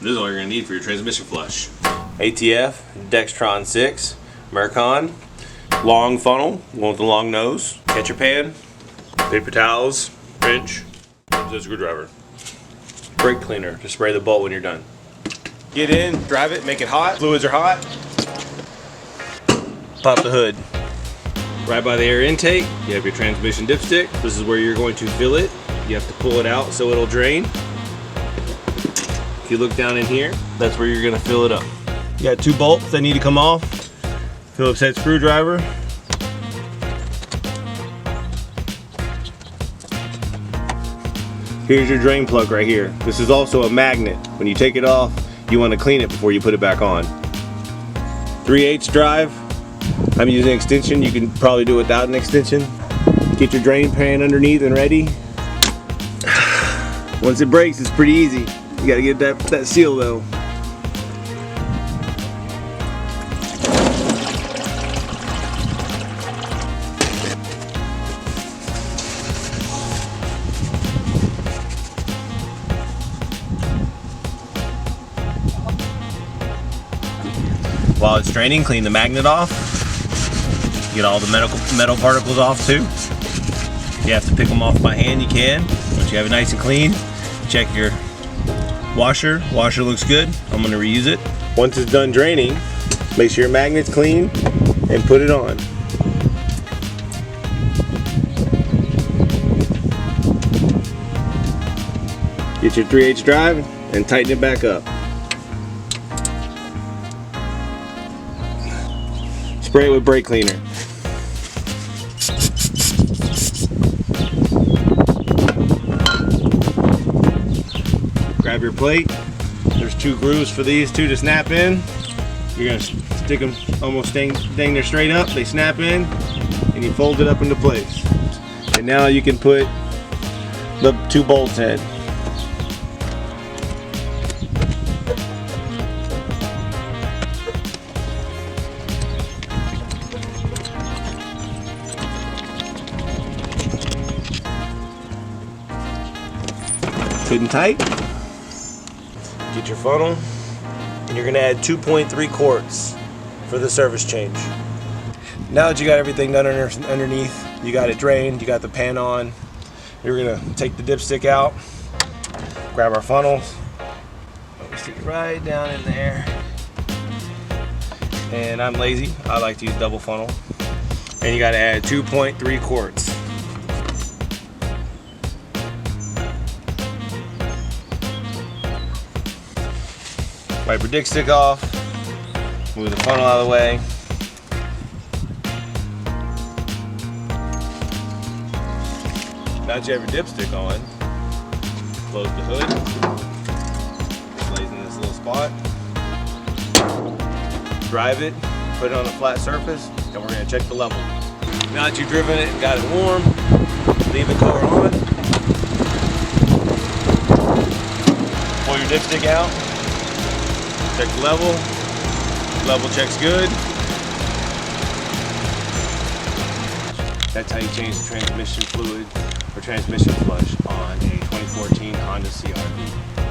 This is all you're going to need for your transmission flush. ATF Dextron 6 Mercon, long funnel, one with the long nose, catcher pan, paper towels, wrench, a screwdriver, brake cleaner to spray the bolt when you're done. Get in, drive it, make it hot. Fluids are hot. Pop the hood. Right by the air intake, you have your transmission dipstick. This is where you're going to fill it. You have to pull it out so it'll drain. If you look down in here, that's where you're going to fill it up. You got 2 bolts that need to come off. Phillips head screwdriver. Here's your drain plug right here. This is also a magnet. When you take it off, you want to clean it before you put it back on. 3/8 drive. I'm using an extension. You can probably do it without an extension. Get your drain pan underneath and ready. Once it breaks, it's pretty easy. You gotta get that seal though. While it's draining, clean the magnet off. Get all the metal particles off too. If you have to pick them off by hand, you can. Once you have it nice and clean, check your washer. Washer looks good. I'm going to reuse it. Once it's done draining, make sure your magnet's clean and put it on. Get your 3/8 drive and tighten it back up. Spray it with brake cleaner. Grab your plate. There's 2 grooves for these 2 to snap in. You're gonna stick them almost dang near straight up. They snap in, and you fold it up into place. And now you can put the 2 bolts in. Good and tight. Get your funnel, and you're gonna add 2.3 quarts for the service change. Now that you got everything done underneath, you got it drained, you got the pan on, you're gonna take the dipstick out, grab our funnels, stick it right down in there. And I'm lazy, I like to use double funnel. And you gotta add 2.3 quarts. Wipe your dipstick off, move the funnel out of the way. Now that you have your dipstick on, close the hood, it lays in this little spot. Drive it, put it on a flat surface, and we're going to check the level. Now that you've driven it and got it warm, leave the cover on. Pull your dipstick out. Check the level. Level check's good. That's how you change the transmission fluid or transmission flush on a 2014 Honda CR-V.